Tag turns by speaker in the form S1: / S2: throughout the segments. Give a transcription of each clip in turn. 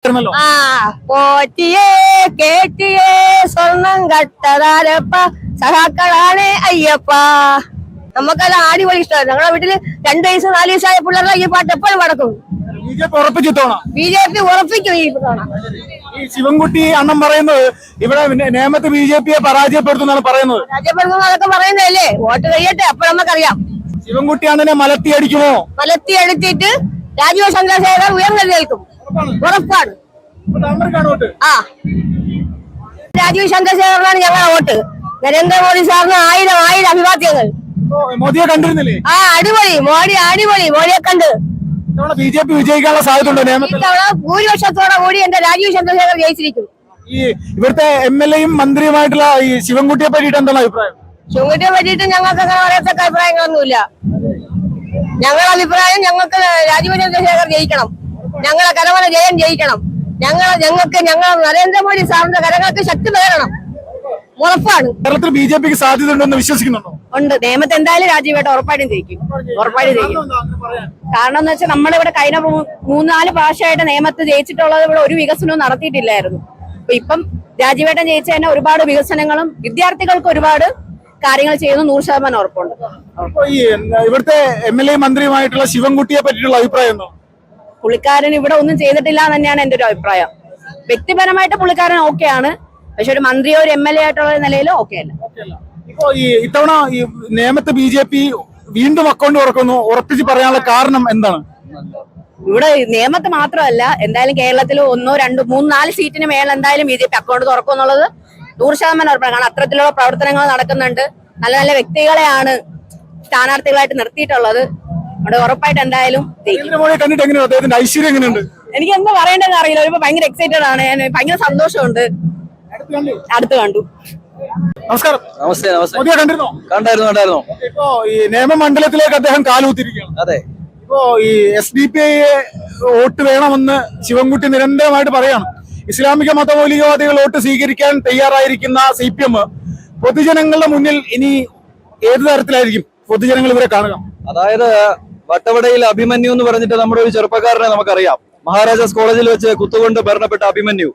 S1: ആ പോറ്റിയേ കേട്ടിയേ സ്വർണം കട്ടതാരപ്പ സഹാക്കളാണ് അയ്യപ്പ. നമുക്കെല്ലാം അടിപൊളി ഇഷ്ടമാണ്. ഞങ്ങളുടെ വീട്ടില് 2 വയസ്സ് 4 വയസ്സായ പിള്ളേരുടെ ഈ പാട്ട് എപ്പോഴും നടക്കും. ബിജെപി ഉറപ്പിക്കും ഈ തവണ.
S2: ഈ ശിവൻകുട്ടി അണ്ണൻ പറയുന്നത് ഇവിടെ നേമത്ത് ബിജെപിയെ പരാജയപ്പെടുത്തുന്നാണ് പറയുന്നത്.
S1: പരാജയപ്പെടുത്തുന്നതൊക്കെ പറയുന്നതല്ലേ, വോട്ട് കഴിയട്ടെ അപ്പോൾ നമുക്കറിയാം.
S2: ശിവൻകുട്ടി അണ്ണനെ മലത്തി അടിക്കുമോ?
S1: മലത്തി അടിച്ചിട്ട് രാജീവ് ചന്ദ്രശേഖർ ഉയർന്നെഴുന്നേൽക്കും, ഉറപ്പാണ്. ആ രാജീവ് ചന്ദ്രശേഖരനാണ് ഞങ്ങളുടെ വോട്ട്. നരേന്ദ്രമോദി സാറിന് 1000 അഭിവാദ്യങ്ങൾ.
S2: മോദിയെ കണ്ടിരുന്നില്ലേ?
S1: ആ അടിപൊളി മോഡിയെ കണ്ട്.
S2: ബിജെപി വിജയിക്കാനുള്ള സാധ്യത
S1: ഇത്തവണ ഭൂരിപക്ഷത്തോടെ കൂടി എന്റെ രാജീവ് ചന്ദ്രശേഖർ ജയിച്ചിരിക്കും.
S2: ഈ ഇവിടുത്തെ എംഎൽഎയും മന്ത്രിയുമായിട്ടുള്ള ഈ ശിവൻകുട്ടിയെ പറ്റിയിട്ട് എന്താണ് അഭിപ്രായം?
S1: ശിവൻകുട്ടിയെ പറ്റിയിട്ട് ഞങ്ങൾക്ക് അങ്ങനെ പറയത്തക്ക അഭിപ്രായങ്ങളൊന്നുമില്ല. ഞങ്ങളുടെ അഭിപ്രായം ഞങ്ങൾക്ക് രാജീവ് ചന്ദ്രശേഖർ ജയിക്കണം, ഞങ്ങളെ കരമന ജയൻ ജയിക്കണം. ഞങ്ങൾ നരേന്ദ്രമോദി സാറിന്റെ കരങ്ങൾക്ക് ശക്തി പകരണം, ഉറപ്പാണ്.
S2: കേരളത്തിൽ ബിജെപിക്ക് സാധ്യത ഉണ്ടെന്ന് വിശ്വസിക്കുന്നുണ്ടോ?
S1: ഉണ്ട്. നേമത്ത് എന്തായാലും രാജീവേട്ട ഉറപ്പായിട്ടും ജയിക്കും. കാരണം എന്ന് വെച്ചാൽ നമ്മളിവിടെ കഴിഞ്ഞ 3-4 പ്രാവശ്യമായിട്ട് നേമത്ത് ജയിച്ചിട്ടുള്ളത് ഇവിടെ ഒരു വികസനവും നടത്തിയിട്ടില്ലായിരുന്നു. അപ്പൊ ഇപ്പം രാജീവേട്ടൻ ജയിച്ച തന്നെ ഒരുപാട് വികസനങ്ങളും വിദ്യാർത്ഥികൾക്ക് ഒരുപാട് കാര്യങ്ങൾ ചെയ്യുന്നു, 100% ഉറപ്പുണ്ട്.
S2: ഇവിടുത്തെ എംഎൽഎ മന്ത്രിയുമായിട്ടുള്ള ശിവൻകുട്ടിയെ പറ്റിയിട്ടുള്ള അഭിപ്രായം എന്തോ?
S1: പുള്ളിക്കാരൻ ഇവിടെ ഒന്നും ചെയ്തിട്ടില്ല എന്ന് തന്നെയാണ് എന്റെ ഒരു അഭിപ്രായം. വ്യക്തിപരമായിട്ട് പുള്ളിക്കാരൻ ഓക്കെയാണ്, പക്ഷെ ഒരു മന്ത്രിയോ ഒരു എംഎൽഎ ആയിട്ടുള്ള നിലയിലും ഓക്കെ അല്ല.
S2: ഇപ്പോ ഇത്തവണ ഈ നേമത്ത് ബിജെപി വീണ്ടും അക്കൗണ്ട് തുറക്കുന്നു, ഉറപ്പിച്ച് പറയാനുള്ള കാരണം എന്താണ്?
S1: ഇവിടെ നേമത്ത് മാത്രമല്ല, എന്തായാലും കേരളത്തിൽ 1, 2, 3, 4 സീറ്റിന് മേലെ എന്തായാലും ബിജെപി അക്കൗണ്ട് തുറക്കും എന്നുള്ളത് 100% ഉറപ്പാണ്. കാരണം അത്തരത്തിലുള്ള പ്രവർത്തനങ്ങൾ നടക്കുന്നുണ്ട്. നല്ല നല്ല വ്യക്തികളെയാണ് സ്ഥാനാർത്ഥികളായിട്ട് നിർത്തിയിട്ടുള്ളത്. അവിടെ ഉറപ്പായിട്ട് എന്തായാലും എനിക്ക് എന്താ പറയേണ്ടതെന്ന് അറിയില്ല. ഒരു ഭയങ്കര എക്സൈറ്റഡ് ആണ് ഞാൻ, ഭയങ്കര സന്തോഷമുണ്ട്. അടുത്ത് കണ്ടു.
S2: നമസ്കാരം.
S3: കണ്ടായിരുന്നു.
S2: ഇപ്പോ ഈ നിയമമണ്ഡലത്തിലേക്ക് അദ്ദേഹം കാലുകുത്തിരിക്കുകയാണ്.
S3: അതെ.
S2: ഇപ്പോ ഈ SDPI വോട്ട് വേണമെന്ന് ശിവൻകുട്ടി നിരന്തരമായിട്ട് പറയാണ്. ഇസ്ലാമിക മതമൗലികവാദികൾ വോട്ട് സ്വീകരിക്കാൻ തയ്യാറായിരിക്കുന്ന CPM പൊതുജനങ്ങളുടെ മുന്നിൽ ഇനി ഏത് തരത്തിലായിരിക്കും പൊതുജനങ്ങൾ ഇവരെ കാണുക?
S3: അതായത് വട്ടവടയിൽ അഭിമന്യു എന്ന് പറഞ്ഞിട്ട് നമ്മുടെ ഒരു ചെറുപ്പക്കാരനെ നമുക്കറിയാം. മഹാരാജാസ് കോളേജിൽ വെച്ച് കുത്തുകൊണ്ട് ഭരണപ്പെട്ട അഭിമന്യു.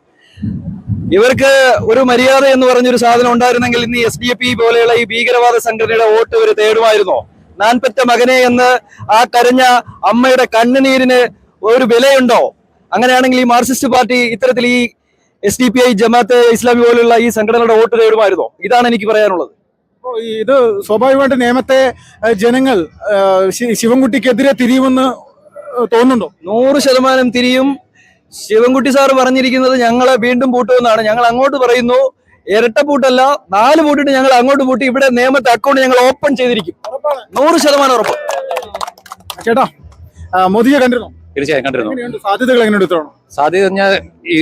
S3: ഇവർക്ക് ഒരു മര്യാദ എന്ന് പറഞ്ഞൊരു സാധനം ഉണ്ടായിരുന്നെങ്കിൽ ഇന്ന് SDPI പോലെയുള്ള ഈ ഭീകരവാദ സംഘടനയുടെ വോട്ട് ഇവർ തേടുമായിരുന്നോ? നാൻപെറ്റ മകനെ എന്ന് ആ കരഞ്ഞ അമ്മയുടെ കണ്ണുനീരിന് ഒരു വിലയുണ്ടോ? അങ്ങനെയാണെങ്കിൽ ഈ മാർക്സിസ്റ്റ് പാർട്ടി ഇത്തരത്തിൽ ഈ SDPI ജമാഅത്തെ ഇസ്ലാമി പോലുള്ള ഈ സംഘടനയുടെ വോട്ട് തേടുമായിരുന്നോ? ഇതാണ് എനിക്ക് പറയാനുള്ളത്.
S2: ഇത് സ്വാഭാവികമായിട്ട് നേമത്തെ ജനങ്ങൾ ശിവൻകുട്ടിക്കെതിരെ തിരിയുമെന്ന് തോന്നുന്നുണ്ടോ?
S3: 100% തിരിയും. ശിവൻകുട്ടി സാറ് പറഞ്ഞിരിക്കുന്നത് ഞങ്ങളെ വീണ്ടും പൂട്ടുമെന്നാണ്. ഞങ്ങൾ അങ്ങോട്ട് പറയുന്നു ഇരട്ട പൂട്ടല്ല, 4 പൂട്ടിട്ട് ഞങ്ങൾ അങ്ങോട്ട് പൂട്ടി ഇവിടെ നേമത്തെ അക്കൗണ്ട് ഞങ്ങൾ ഓപ്പൺ ചെയ്തിരിക്കും. 100% ഉറപ്പ്.
S2: ചേട്ടാ, മോദിയെ കണ്ടിരുന്നോ?
S4: തീർച്ചയായും കണ്ടിരുന്നു.
S2: സാധ്യതകൾ എങ്ങനെയുണ്ട്?
S4: സാധ്യത പറഞ്ഞാൽ ഈ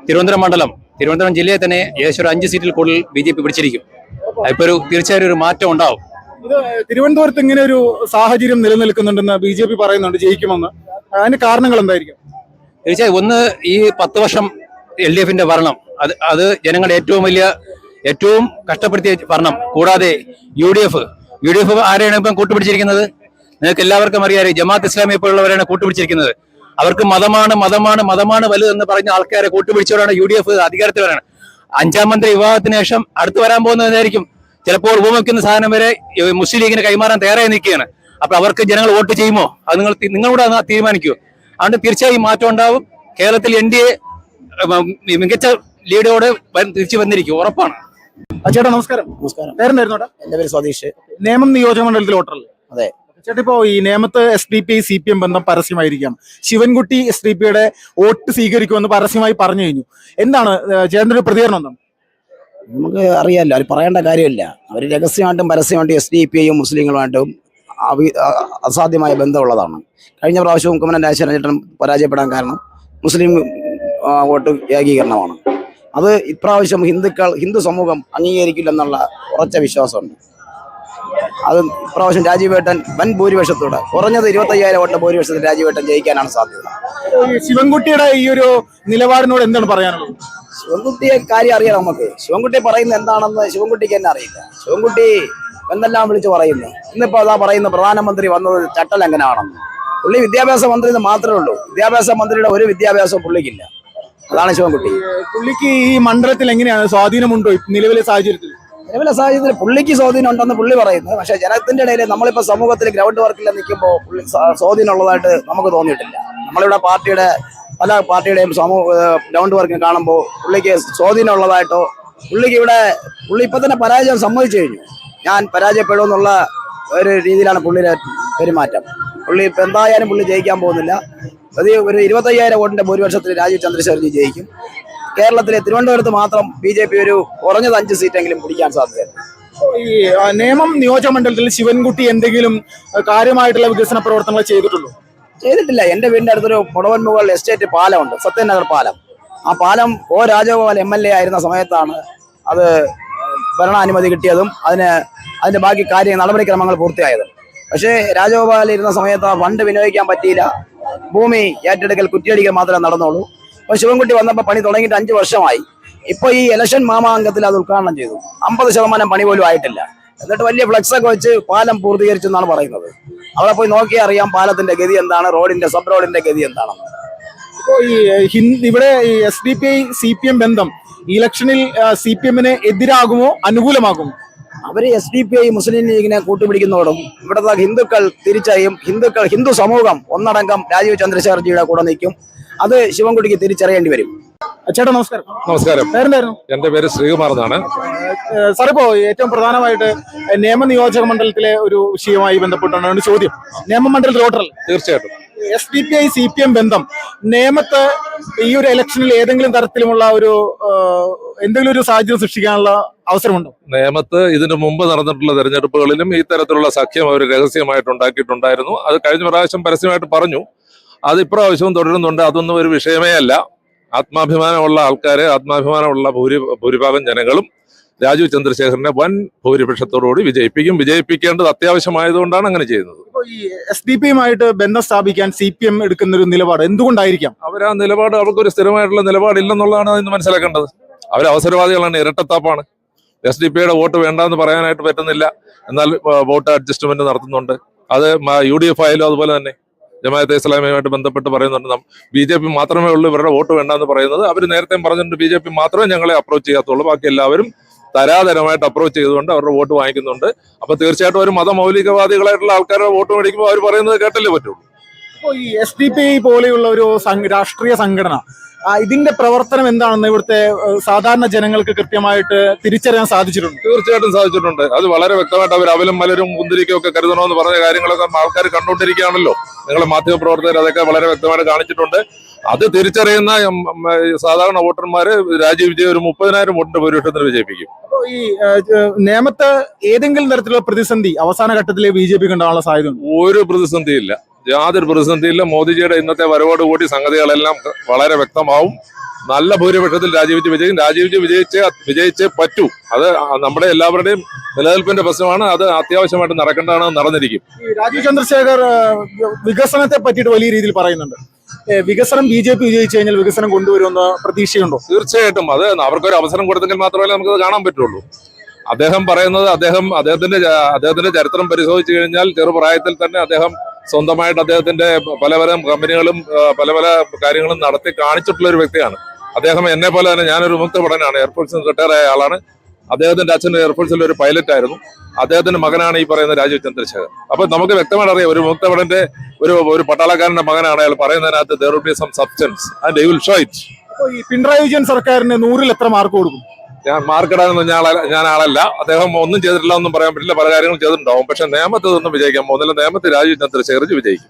S4: തിരുവനന്തപുരം ജില്ലയെ തന്നെ ഏകദേശം 5 സീറ്റിൽ കൂടുതൽ BJP പിടിച്ചിരിക്കും. ഇപ്പൊ തീർച്ചയായും ഒരു മാറ്റം ഉണ്ടാവും.
S2: ഇത് തിരുവനന്തപുരത്ത് ഇങ്ങനെ ഒരു സാഹചര്യം നിലനിൽക്കുന്നുണ്ടെന്ന് BJP പറയുന്നുണ്ട് ജയിക്കുമെന്ന്. അതിന് കാരണങ്ങൾ എന്തായിരിക്കും?
S4: തീർച്ചയായും ഒന്ന്, ഈ 10 വർഷം LDFന്റെ ഭരണം, അത് ജനങ്ങളുടെ ഏറ്റവും കഷ്ടപ്പെടുത്തിയ ഭരണം. കൂടാതെ UDF ആരെയാണ് ഇപ്പം കൂട്ടുപിടിച്ചിരിക്കുന്നത്? നിങ്ങൾക്ക് എല്ലാവർക്കും അറിയാം, ജമാഅത്ത് ഇസ്ലാമിയെ പോലുള്ളവരാണ് കൂട്ടുപിടിച്ചിരിക്കുന്നത്. അവർക്ക് മതമാണ് വലുതെന്ന് പറഞ്ഞ ആൾക്കാരെ കൂട്ടുപിടിച്ചവരാണ് UDF അധികാരത്തിൽ വരാണ്. 5ാം മന്ത്രി വിവാഹത്തിന് ശേഷം അടുത്ത് വരാൻ പോകുന്നതായിരിക്കും ചിലപ്പോൾ ഉപമിക്കുന്ന സാധനം വരെ മുസ്ലിം ലീഗിന് കൈമാറാൻ തയ്യാറായി നിൽക്കുകയാണ്. അപ്പൊ അവർക്ക് ജനങ്ങൾ വോട്ട് ചെയ്യുമോ? അത് നിങ്ങളൂടെ തീരുമാനിക്കൂ. അതുകൊണ്ട് തീർച്ചയായും മാറ്റം ഉണ്ടാവും. കേരളത്തിൽ NDA മികച്ച ലീഡോടെ തിരിച്ചു വന്നിരിക്കും, ഉറപ്പാണ്.
S2: ചേട്ടാ നമസ്കാരം. പേരെന്തായിരുന്നു?
S5: എന്റെ പേര് സതീഷ്.
S2: നേമം നിയോജക മണ്ഡലത്തിൽ വോട്ടറല്ലേ?
S5: അതെ.
S2: ചേട്ടാ, ഇപ്പോ ഈ നേമത്ത് SDPI CPM ബന്ധം പരസ്യമായിരിക്കുകയാണ്. ശിവൻകുട്ടി SDPIയുടെ വോട്ട് സ്വീകരിക്കുമെന്ന് പരസ്യമായി പറഞ്ഞു കഴിഞ്ഞു. എന്താണ് ചേട്ടൻ്റെ ഒരു പ്രതികരണം? എന്താണ്?
S5: നമുക്ക് അറിയാമല്ലോ, അവർ പറയേണ്ട കാര്യമില്ല. അവർ രഹസ്യമായിട്ടും പരസ്യമായിട്ടും SDPIയും മുസ്ലിങ്ങളുമായിട്ടും അസാധ്യമായ ബന്ധമുള്ളതാണ്. കഴിഞ്ഞ പ്രാവശ്യവും കുമ്മനം രാജശേഖരൻ ചേട്ടൻ പരാജയപ്പെടാൻ കാരണം മുസ്ലിം വോട്ട് ഏകീകരണമാണ്. അത് ഇപ്രാവശ്യം ഹിന്ദു സമൂഹം അംഗീകരിക്കില്ലെന്നുള്ള ഉറച്ച വിശ്വാസമുണ്ട്. അത് ഇപ്രാവശ്യം രാജീവേട്ടൻ വൻ ഭൂരിപക്ഷത്തോടെ, കുറഞ്ഞത് 25,000 വോട്ട് ഭൂരിപക്ഷത്തിൽ രാജീവേട്ടൻ ജയിക്കാനാണ് സാധ്യത.
S2: ശിവൻകുട്ടിയുടെ ഈ ഒരു നിലപാടിനോട് എന്താണ് പറയാനുള്ളത്?
S5: ശിവൻകുട്ടിയെ കാര്യം അറിയാം നമുക്ക്. ശിവൻകുട്ടി പറയുന്നത് എന്താണെന്ന് ശിവൻകുട്ടിക്ക് തന്നെ അറിയില്ല. ശിവൻകുട്ടി എന്തെല്ലാം വിളിച്ച് പറയുന്നു. ഇന്നിപ്പോ അതാ പറയുന്ന പ്രധാനമന്ത്രി വന്നത് ചട്ടലംഘനമാണെന്ന്. പുള്ളി വിദ്യാഭ്യാസ മന്ത്രി മാത്രമേ ഉള്ളൂ. വിദ്യാഭ്യാസ മന്ത്രിയുടെ ഒരു വിദ്യാഭ്യാസവും പുള്ളിക്കില്ല. അതാണ് ശിവൻകുട്ടി.
S2: പുള്ളിക്ക് ഈ മണ്ഡലത്തിൽ എങ്ങനെയാണ് സ്വാധീനമുണ്ടോ നിലവിലെ സാഹചര്യത്തിൽ?
S5: നിലവിലെ സാഹചര്യത്തിൽ പുള്ളിക്ക് സ്വാധീനം ഉണ്ടെന്ന് പുള്ളി പറയുന്നത്. പക്ഷേ ജനത്തിന്റെ ഇടയിൽ നമ്മളിപ്പോൾ സമൂഹത്തിൽ ഗ്രൗണ്ട് വർക്കിൽ നിൽക്കുമ്പോൾ പുള്ളി സ്വാധീനം ഉള്ളതായിട്ട് നമുക്ക് തോന്നിയിട്ടില്ല. നമ്മളിവിടെ പല പാർട്ടിയുടെയും ഗ്രൗണ്ട് വർക്കിൽ കാണുമ്പോൾ പുള്ളിക്ക് സ്വാധീനം ഉള്ളതായിട്ടോ പുള്ളി ഇപ്പൊ തന്നെ പരാജയം സമ്മതിച്ചു കഴിഞ്ഞു. ഞാൻ പരാജയപ്പെടുമെന്നുള്ള ഒരു രീതിയിലാണ് പുള്ളിയുടെ പെരുമാറ്റം. പുള്ളി ഇപ്പൊ എന്തായാലും പുള്ളി ജയിക്കാൻ പോകുന്നില്ല. ഒരു 25,000 വോട്ടിന്റെ ഭൂരിപക്ഷത്തിൽ രാജീവ് ചന്ദ്രശേഖർജി ജയിക്കും. കേരളത്തിലെ തിരുവനന്തപുരത്ത് മാത്രം BJP ഒരു കുറഞ്ഞത് 5 സീറ്റെങ്കിലും പിടിക്കാൻ സാധ്യതയുണ്ട്.
S2: ഈ നേമം നിയോജകമണ്ഡലത്തിൽ ശിവൻകുട്ടി എന്തെങ്കിലും കാര്യമായിട്ടുള്ള വികസന പ്രവർത്തനങ്ങൾ ചെയ്തിട്ടുള്ളൂ?
S5: ചെയ്തിട്ടില്ല. എന്റെ വീടിന്റെ അടുത്തൊരു മുടവൻ മുകൾ എസ്റ്റേറ്റ് പാലമുണ്ട്, സത്യനഗർ പാലം. ആ പാലം രാജഗോപാൽ MLA ആയിരുന്ന സമയത്താണ് അത് ഭരണാനുമതി കിട്ടിയതും അതിന്റെ ബാക്കി നടപടിക്രമങ്ങൾ പൂർത്തിയായതും. പക്ഷേ രാജഗോപാൽ ഇരുന്ന സമയത്ത് ആ ഫണ്ട് വിനിയോഗിക്കാൻ പറ്റിയില്ല. ഭൂമി ഏറ്റെടുക്കൽ കുറ്റിയടിക്കൽ മാത്രമേ നടന്നുള്ളൂ. അപ്പോൾ ശിവൻകുട്ടി വന്നപ്പോൾ പണി തുടങ്ങിയിട്ട് 5 വർഷമായി. ഇപ്പോൾ ഈ ഇലക്ഷൻ മാമാങ്കത്തിൽ അത് ഉദ്ഘാടനം ചെയ്തു. 50% പണി പോലും ആയിട്ടില്ല. എന്നിട്ട് വലിയ ഫ്ലെക്സൊക്കെ വെച്ച് പാലം പൂർത്തീകരിച്ചു എന്നാണ് പറയുന്നത്. അവിടെ പോയി നോക്കിയാൽ അറിയാം പാലത്തിന്റെ ഗതി എന്താണ്, സബ് റോഡിന്റെ ഗതി എന്താണെന്ന്.
S2: ഇപ്പോൾ ഇവിടെ SDPI CPM ബന്ധം ഇലക്ഷനിൽ CPM-ന് എതിരാകുമോ അനുകൂലമാകുമോ?
S5: അവര് SDPI മുസ്ലിം ലീഗിനെ കൂട്ടുപിടിക്കുന്നതോടും ഇവിടുത്തെ ഹിന്ദുക്കൾ തിരിച്ചറിയും. ഹിന്ദു സമൂഹം ഒന്നടങ്കം രാജീവ് ചന്ദ്രശേഖർജിയുടെ കൂടെ നിൽക്കും. അത് ശിവൻകുട്ടിക്ക് തിരിച്ചറിയേണ്ടി വരും.
S2: ചേട്ടാ നമസ്കാരം.
S6: നമസ്കാരം.
S2: പേരെന്തായിരുന്നു?
S6: എന്റെ പേര് ശ്രീകുമാർ എന്നാണ്.
S2: സാർ, ഇപ്പോ ഏറ്റവും പ്രധാനമായിട്ട് നേമ നിയോജക മണ്ഡലത്തിലെ ഒരു വിഷയവുമായി ബന്ധപ്പെട്ടാണ് ചോദ്യം. നേമ മണ്ഡലത്തിൽ വോട്ടറല്ലേ?
S6: തീർച്ചയായിട്ടും.
S2: SDPI CPM ബന്ധം നേമത്ത് ഈ ഒരു ഇലക്ഷനിൽ ഏതെങ്കിലും തരത്തിലുമുള്ള എന്തെങ്കിലും ഒരു സാഹചര്യം സൃഷ്ടിക്കാനുള്ള അവസരമുണ്ടോ?
S6: നേമത്ത് ഇതിനു മുമ്പ് നടന്നിട്ടുള്ള തെരഞ്ഞെടുപ്പുകളിലും ഈ തരത്തിലുള്ള സഖ്യം അവർ രഹസ്യമായിട്ട് ഉണ്ടാക്കിയിട്ടുണ്ടായിരുന്നു. അത് കഴിഞ്ഞ പ്രാവശ്യം പരസ്യമായിട്ട് പറഞ്ഞു. അത് ഇപ്രാവശ്യവും തുടരുന്നുണ്ട്. അതൊന്നും ഒരു വിഷയമേ അല്ല. ആത്മാഭിമാനമുള്ള ആൾക്കാരെ, ആത്മാഭിമാനമുള്ള ഭൂരിഭാഗം ജനങ്ങളും രാജീവ് ചന്ദ്രശേഖരനെ വൻ ഭൂരിപക്ഷത്തോടുകൂടി വിജയിപ്പിക്കേണ്ടത് അത്യാവശ്യമായതുകൊണ്ടാണ് അങ്ങനെ ചെയ്യുന്നത്.
S2: ഈ SDPയുമായിട്ട് ബന്ധം സ്ഥാപിക്കാൻ CPM എടുക്കുന്ന ഒരു നിലപാട് എന്തുകൊണ്ടായിരിക്കാം?
S6: അവർ ആ നിലപാട്, അവർക്കൊരു സ്ഥിരമായിട്ടുള്ള നിലപാടില്ലെന്നുള്ളതാണ് ഇന്ന് മനസ്സിലാക്കേണ്ടത്. അവർ അവസരവാദികളാണ്, ഇരട്ടത്താപ്പാണ്. SDPയുടെ വോട്ട് വേണ്ടെന്ന് പറയാനായിട്ട് പറ്റുന്നില്ല, എന്നാൽ വോട്ട് അഡ്ജസ്റ്റ്മെന്റ് നടത്തുന്നുണ്ട്. അത് UDF ആയാലും അതുപോലെ തന്നെ ജമാഅത്തെ ഇസ്ലാമിയുമായിട്ട് ബന്ധപ്പെട്ട് പറയുന്നുണ്ട്. BJP മാത്രമേ ഉള്ളൂ ഇവരുടെ വോട്ട് വേണ്ടെന്ന് പറയുന്നത്. അവർ നേരത്തെ പറഞ്ഞിട്ടുണ്ട് BJP മാത്രമേ ഞങ്ങളെ അപ്രോച്ച് ചെയ്യാത്തുള്ളൂ, ബാക്കി എല്ലാവരും തരാതരമായിട്ട് അപ്രോച്ച് ചെയ്തുകൊണ്ട് അവരുടെ വോട്ട് വാങ്ങിക്കുന്നുണ്ട്. അപ്പൊ തീർച്ചയായിട്ടും ഒരു മതമൗലികവാദികളായിട്ടുള്ള ആൾക്കാരുടെ വോട്ട് മേടിക്കുമ്പോൾ അവർ പറയുന്നത് കേട്ടല്ലേ പറ്റുള്ളൂ.
S2: ഇപ്പോൾ ഈ SDPI പോലെയുള്ള ഒരു രാഷ്ട്രീയ സംഘടന ഇതിന്റെ പ്രവർത്തനം എന്താണെന്ന് ഇവിടുത്തെ സാധാരണ ജനങ്ങൾക്ക് കൃത്യമായിട്ട് തിരിച്ചറിയാൻ സാധിച്ചിട്ടുണ്ട്?
S6: തീർച്ചയായിട്ടും സാധിച്ചിട്ടുണ്ട്. അത് വളരെ വ്യക്തമായിട്ട് അവർ അവലും മലരും കുന്തിരിക്കും ഒക്കെ കരുതണമെന്ന് പറഞ്ഞ കാര്യങ്ങളൊക്കെ ആൾക്കാർ കണ്ടുകൊണ്ടിരിക്കുകയാണല്ലോ. നിങ്ങളെ മാധ്യമപ്രവർത്തകർ അതൊക്കെ വളരെ വ്യക്തമായിട്ട് കാണിച്ചിട്ടുണ്ട്. അത് തിരിച്ചറിയുന്ന സാധാരണ വോട്ടർമാര് രാജീവ് വിജയ് ഒരു 30,000 വോട്ടിന്റെ ഭൂരിപക്ഷത്തിന് വിജയിപ്പിക്കും.
S2: അപ്പോൾ ഈ നേമത്ത് ഏതെങ്കിലും തരത്തിലുള്ള പ്രതിസന്ധി അവസാന ഘട്ടത്തിലെ BJP ഉണ്ടാകാനുള്ള സാധ്യത? ഒരു
S6: പ്രതിസന്ധിയില്ല, യാതൊരു പ്രതിസന്ധിയില്ല. മോദിജിയുടെ ഇന്നത്തെ വരവോടുകൂടി സംഗതികളെല്ലാം വളരെ വ്യക്തമാവും. നല്ല ഭൂരിപക്ഷത്തിൽ രാജീവ് വിജയിച്ചേ പറ്റൂ. അത് നമ്മുടെ എല്ലാവരുടെയും നിലനിൽപ്പിന്റെ പ്രശ്നമാണ്. അത് അത്യാവശ്യമായിട്ട് നടക്കേണ്ടതാണ്, നടന്നിരിക്കും.
S2: രാജീവ് ചന്ദ്രശേഖർ വികസനത്തെ പറ്റിയിട്ട് വലിയ രീതിയിൽ പറയുന്നുണ്ട്. വികസനം BJP വിജയിച്ചു കഴിഞ്ഞാൽ വികസനം കൊണ്ടുവരുമെന്ന് പ്രതീക്ഷയുണ്ടോ?
S6: തീർച്ചയായിട്ടും. അത് അവർക്കൊരു അവസരം കൊടുത്തെങ്കിൽ മാത്രമല്ലേ നമുക്കത് കാണാൻ പറ്റുള്ളൂ. അദ്ദേഹം പറയുന്നത് അദ്ദേഹത്തിന്റെ ചരിത്രം പരിശോധിച്ചു കഴിഞ്ഞാൽ ചെറുപ്രായത്തിൽ തന്നെ അദ്ദേഹം സ്വന്തമായിട്ട് അദ്ദേഹത്തിന്റെ പല കമ്പനികളും പല കാര്യങ്ങളും നടത്തി കാണിച്ചിട്ടുള്ള ഒരു വ്യക്തിയാണ്. അദ്ദേഹം എന്നെ പോലെ തന്നെ ഞാനൊരു വിമുക്ത ഭടനാണ്, എയർഫോഴ്സിൽ റിട്ടയർ ആയ ആളാണ്. അദ്ദേഹത്തിന്റെ അച്ഛൻ എയർഫോഴ്സിൽ ഒരു പൈലറ്റ് ആയിരുന്നു. അദ്ദേഹത്തിന്റെ മകനാണ് ഈ പറയുന്ന രാജീവ് ചന്ദ്രശേഖർ. അപ്പൊ നമുക്ക് വ്യക്തമായിട്ട് അറിയാം, ഒരു വിമുക്ത ഭടന്റെ ഒരു പട്ടാളക്കാരന്റെ മകനാണ് അയാൾ. പറയുന്നതിനകത്ത് there will be some substance and he will show it.
S2: ഈ പിണറായി വിജയൻ സർക്കാരിന് 100-ൽ എത്ര മാർക്ക് കൊടുക്കും?
S6: ഞാൻ മാർക്കിടാനൊന്നും ഞാൻ ആളല്ല. അദ്ദേഹം ഒന്നും ചെയ്തിട്ടില്ല ഒന്നും പറയാൻ പറ്റില്ല, പല കാര്യങ്ങളും ചെയ്തിട്ടുണ്ടാവും. പക്ഷെ നേമത്ത് ഒന്നും വിജയിക്കാൻ പോകുന്നില്ല. നേമത്ത് രാജീവ് ചന്ദ്രശേഖർ വിജയിക്കും.